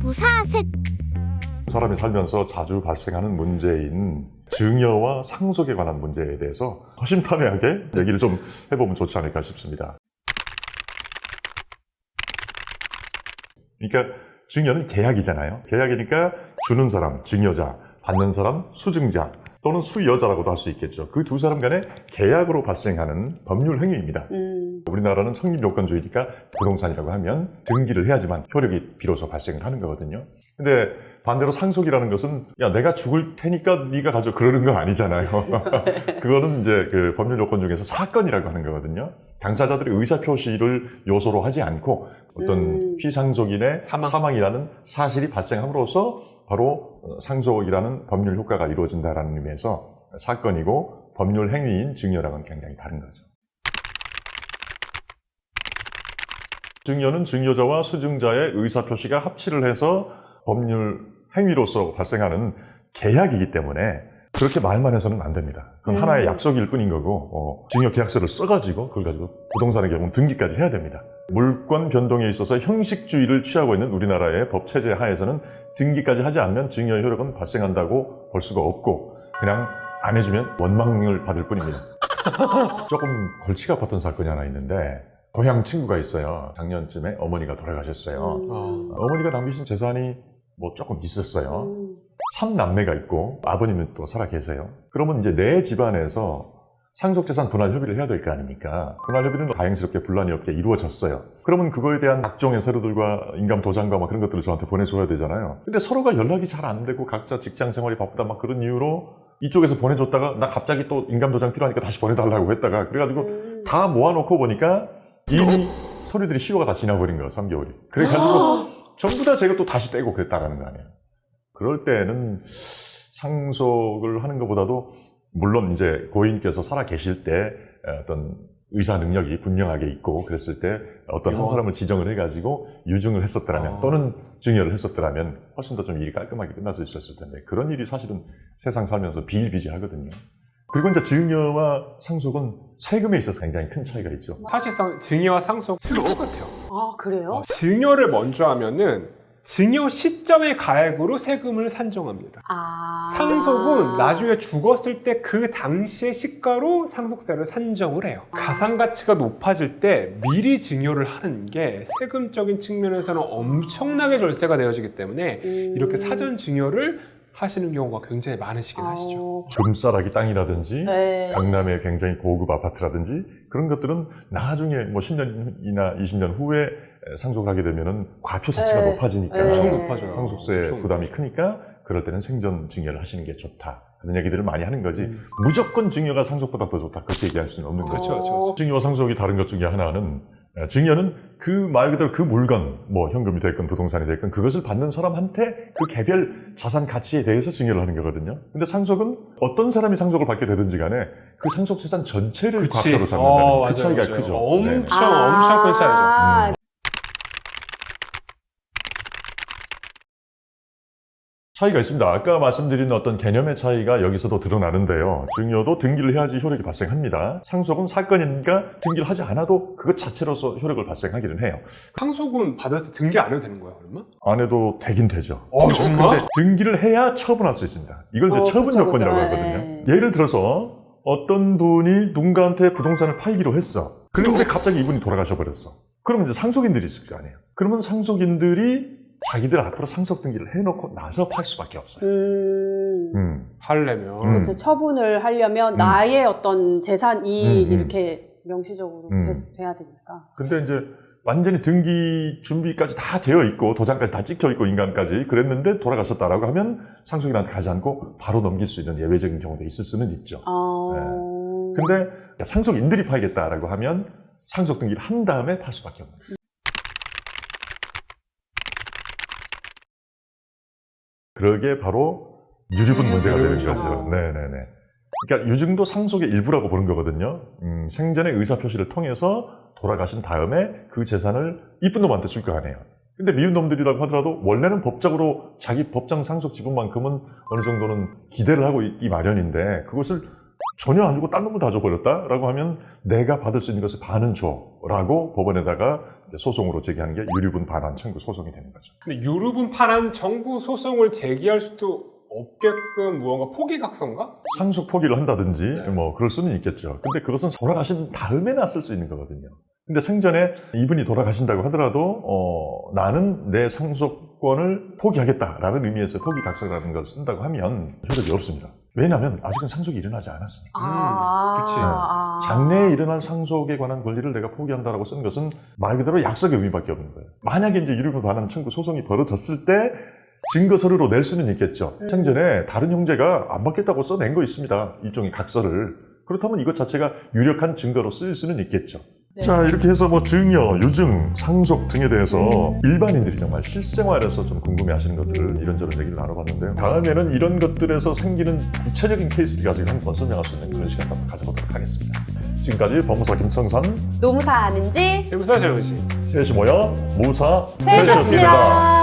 무사셋. 사람이 살면서 자주 발생하는 문제인 증여와 상속에 관한 문제에 대해서 허심탄회하게 얘기를 좀 해보면 좋지 않을까 싶습니다. 그러니까 증여는 계약이잖아요. 계약이니까 주는 사람, 증여자, 받는 사람, 수증자 또는 수여자라고도 할 수 있겠죠. 그 두 사람 간의 계약으로 발생하는 법률 행위입니다. 우리나라는 성립요건주의니까 부동산이라고 하면 등기를 해야지만 효력이 비로소 발생을 하는 거거든요. 근데 반대로 상속이라는 것은 야 내가 죽을 테니까 네가 가져 그러는 거 아니잖아요. 그거는 이제 그 법률 요건 중에서 사건이라고 하는 거거든요. 당사자들의 의사표시를 요소로 하지 않고 어떤 피상속인의 사망이라는 사실이 발생함으로써 바로 상속이라는 법률 효과가 이루어진다는 의미에서 사건이고 법률 행위인 증여랑은 굉장히 다른 거죠. 증여는 증여자와 수증자의 의사표시가 합치를 해서 법률 행위로서 발생하는 계약이기 때문에 그렇게 말만 해서는 안 됩니다. 그건 하나의 약속일 뿐인 거고 증여 계약서를 써가지고 그걸 가지고 부동산의 경우는 등기까지 해야 됩니다. 물권 변동에 있어서 형식주의를 취하고 있는 우리나라의 법 체제 하에서는 등기까지 하지 않으면 증여의 효력은 발생한다고 볼 수가 없고 그냥 안 해주면 원망을 받을 뿐입니다. 조금 골치가 아팠던 사건이 하나 있는데 고향 친구가 있어요. 작년쯤에 어머니가 돌아가셨어요. 어머니가 남기신 재산이 뭐 조금 있었어요. 3남매가 있고 아버님은 또 살아 계세요. 그러면 이제 내 집안에서 상속재산 분할 협의를 해야 될 거 아닙니까? 분할 협의는 다행스럽게 분란이 없게 이루어졌어요. 그러면 그거에 대한 각종의 서류들과 인감 도장과 막 그런 것들을 저한테 보내줘야 되잖아요. 근데 서로가 연락이 잘 안 되고 각자 직장 생활이 바쁘다 막 그런 이유로 이쪽에서 보내줬다가 나 갑자기 또 인감 도장 필요하니까 다시 보내달라고 했다가 그래가지고 다 모아놓고 보니까 이미 서류들이 시효가 다 지나버린 거예요. 3개월이. 그래가지고 전부 다 제가 또 다시 떼고 그랬다라는 거 아니에요. 그럴 때는 상속을 하는 것보다도 물론 이제 고인께서 살아 계실 때 어떤 의사 능력이 분명하게 있고 그랬을 때 어떤 한 사람을 지정을 해가지고 유증을 했었더라면 또는 증여를 했었더라면 훨씬 더 좀 일이 깔끔하게 끝날 수 있었을 텐데 그런 일이 사실은 세상 살면서 비일비재하거든요. 그리고 이제 증여와 상속은 세금에 있어서 굉장히 큰 차이가 있죠. 사실상 증여와 상속 똑같아요. 아, 그래요? 증여를 먼저 하면은 증여 시점의 가액으로 세금을 산정합니다. 상속은 나중에 죽었을 때 그 당시의 시가로 상속세를 산정을 해요. 가상가치가 높아질 때 미리 증여를 하는 게 세금적인 측면에서는 엄청나게 절세가 되어지기 때문에 이렇게 사전 증여를 하시는 경우가 굉장히 많으시긴 하시죠. 금싸라기 땅이라든지 네. 강남의 굉장히 고급 아파트라든지 그런 것들은 나중에 뭐 10년이나 20년 후에 상속을 하게 되면은 과표 자체가 네. 높아지니까 엄청 높아져요. 상속세 엄청 부담이 크니까 그럴 때는 생전 증여를 하시는 게 좋다. 그런 얘기들을 많이 하는 거지 무조건 증여가 상속보다 더 좋다. 그렇게 얘기할 수는 없는 거죠. 그렇죠. 증여와 상속이 다른 것 중에 하나는 증여는 그 말 그대로 그 물건, 뭐 현금이 됐건 부동산이 됐건 그것을 받는 사람한테 그 개별 자산 가치에 대해서 증여를 하는 거거든요. 근데 상속은 어떤 사람이 상속을 받게 되든지 간에 그 상속 재산 전체를 과표로 잡는다는 그 차이가 맞아요. 크죠. 엄청 큰 차이죠. 차이가 있습니다. 아까 말씀드린 어떤 개념의 차이가 여기서도 드러나는데요. 증여도 등기를 해야지 효력이 발생합니다. 상속은 사건이니까 등기를 하지 않아도 그것 자체로서 효력을 발생하기는 해요. 상속은 받았을 때 등기 안 해도 되는 거예요, 그러면? 안 해도 되긴 되죠. 정말? 근데 등기를 해야 처분할 수 있습니다. 이걸 이제 처분 그쵸, 요건이라고 그쵸. 하거든요. 예를 들어서 어떤 분이 누군가한테 부동산을 팔기로 했어. 그런데 갑자기 이분이 돌아가셔 버렸어. 그러면 이제 상속인들이 있을 거 아니에요. 그러면 상속인들이 자기들 앞으로 상속 등기를 해놓고 나서 팔 수밖에 없어요. 하려면. 그렇죠. 처분을 하려면 나의 어떤 재산이 이렇게 명시적으로 돼야 되니까. 근데 이제 완전히 등기 준비까지 다 되어 있고 도장까지 다 찍혀 있고 인감까지 그랬는데 돌아가셨다라고 하면 상속인한테 가지 않고 바로 넘길 수 있는 예외적인 경우도 있을 수는 있죠. 근데 상속인들이 팔겠다라고 하면 상속 등기를 한 다음에 팔 수밖에 없는 거죠. 그러게 바로 유류분 문제가 되는 거죠. 네네네. 그러니까 유증도 상속의 일부라고 보는 거거든요. 생전의 의사표시를 통해서 돌아가신 다음에 그 재산을 이쁜 놈한테 줄 거 아니에요. 근데 미운 놈들이라고 하더라도 원래는 법적으로 자기 법정 상속 지분만큼은 어느 정도는 기대를 하고 있기 마련인데 그것을 전혀 안 주고 딴 놈을 다 줘버렸다라고 하면 내가 받을 수 있는 것을 반은 줘라고 법원에다가 소송으로 제기하는 게 유류분 반환 청구 소송이 되는 거죠. 근데 유류분 반환 청구 소송을 제기할 수도 없게끔 무언가 포기각서인가? 상속 포기를 한다든지 뭐 그럴 수는 있겠죠. 근데 그것은 돌아가신 다음에나 쓸 수 있는 거거든요. 근데 생전에 이분이 돌아가신다고 하더라도 나는 내 상속권을 포기하겠다라는 의미에서 포기각서라는 걸 쓴다고 하면 효력이 없습니다. 왜냐하면 아직은 상속이 일어나지 않았으니까. 그치. 장래에 일어날 상속에 관한 권리를 내가 포기한다라고 쓴 것은 말 그대로 약속의 의미밖에 없는 거예요. 만약에 이제 유류분 반환 청구 소송이 벌어졌을 때 증거 서류로 낼 수는 있겠죠. 생전에 다른 형제가 안 받겠다고 써낸 거 있습니다. 일종의 각서를. 그렇다면 이것 자체가 유력한 증거로 쓰일 수는 있겠죠. 네. 자, 이렇게 해서 뭐 증여, 유증, 상속 등에 대해서 일반인들이 정말 실생활에서 좀 궁금해하시는 것들을 이런저런 얘기를 나눠봤는데요. 다음에는 이런 것들에서 생기는 구체적인 케이스를 가지고 한번 설명할 수 있는 그런 시간 한번 가져보도록 하겠습니다. 지금까지 법무사 김성산, 노무사 아는지 세무사 재훈씨. 셋이 모여 무사 셋이었습니다.